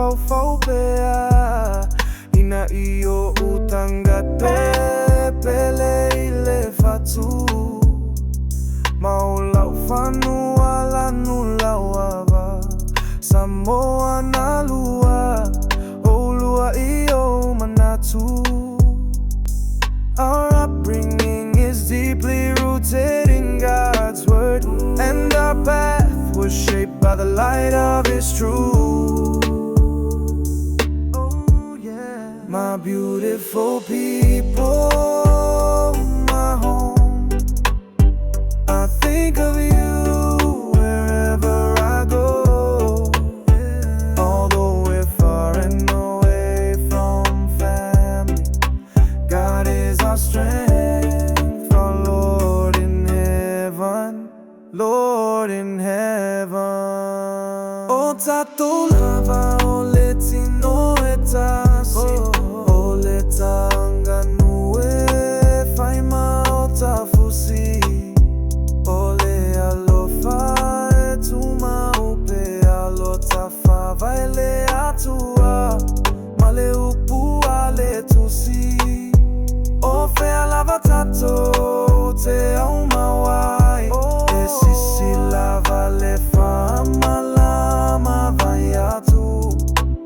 whauwhaupea ina iyo utangat pele ile fatu Maulau whanua lanu lauawa Samoa na lua Olua iyo manatu Our upbringing is deeply rooted in God's word And our path was shaped by the light of His truth. Oh yeah. My beautiful people, my home, I think of you wherever I go. Yeah. Although we're far and away from family, God is our strength, our Lord in heaven, Lord in heaven. O tato lava o letino etasi, o letanga nue faima o tafusi, o le alofa etuma upe alotafa vaile atua, male upu ale tusi. O fea lava tato te au mawai E sisi lava le fama lama vai atu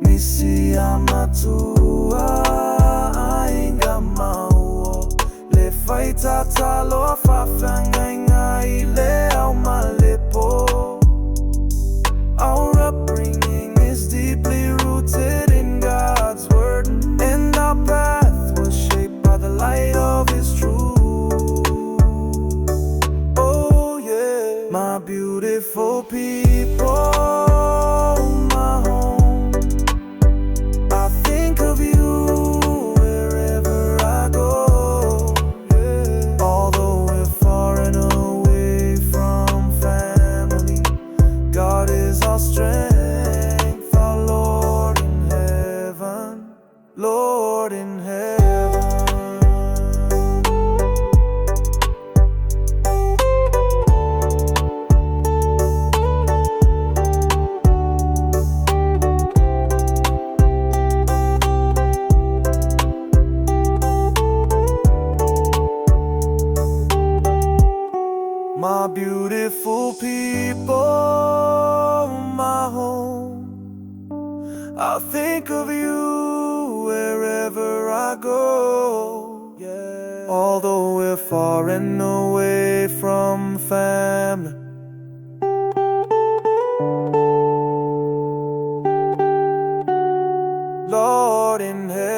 Misi amatua ainga mauo Le fai tata loa fafanga ngai le au malepo Our upbringing is deeply rooted in God's word And our path was shaped by the light of His truth. Oh yeah. My beautiful people, my home, I think of you wherever I go. Yeah. Although we're far and away from family, God is our strength, our Lord in heaven, Lord in heaven. My beautiful people, my home, I think of you wherever I go. Yeah. Although we're far and away from family, Lord in heaven.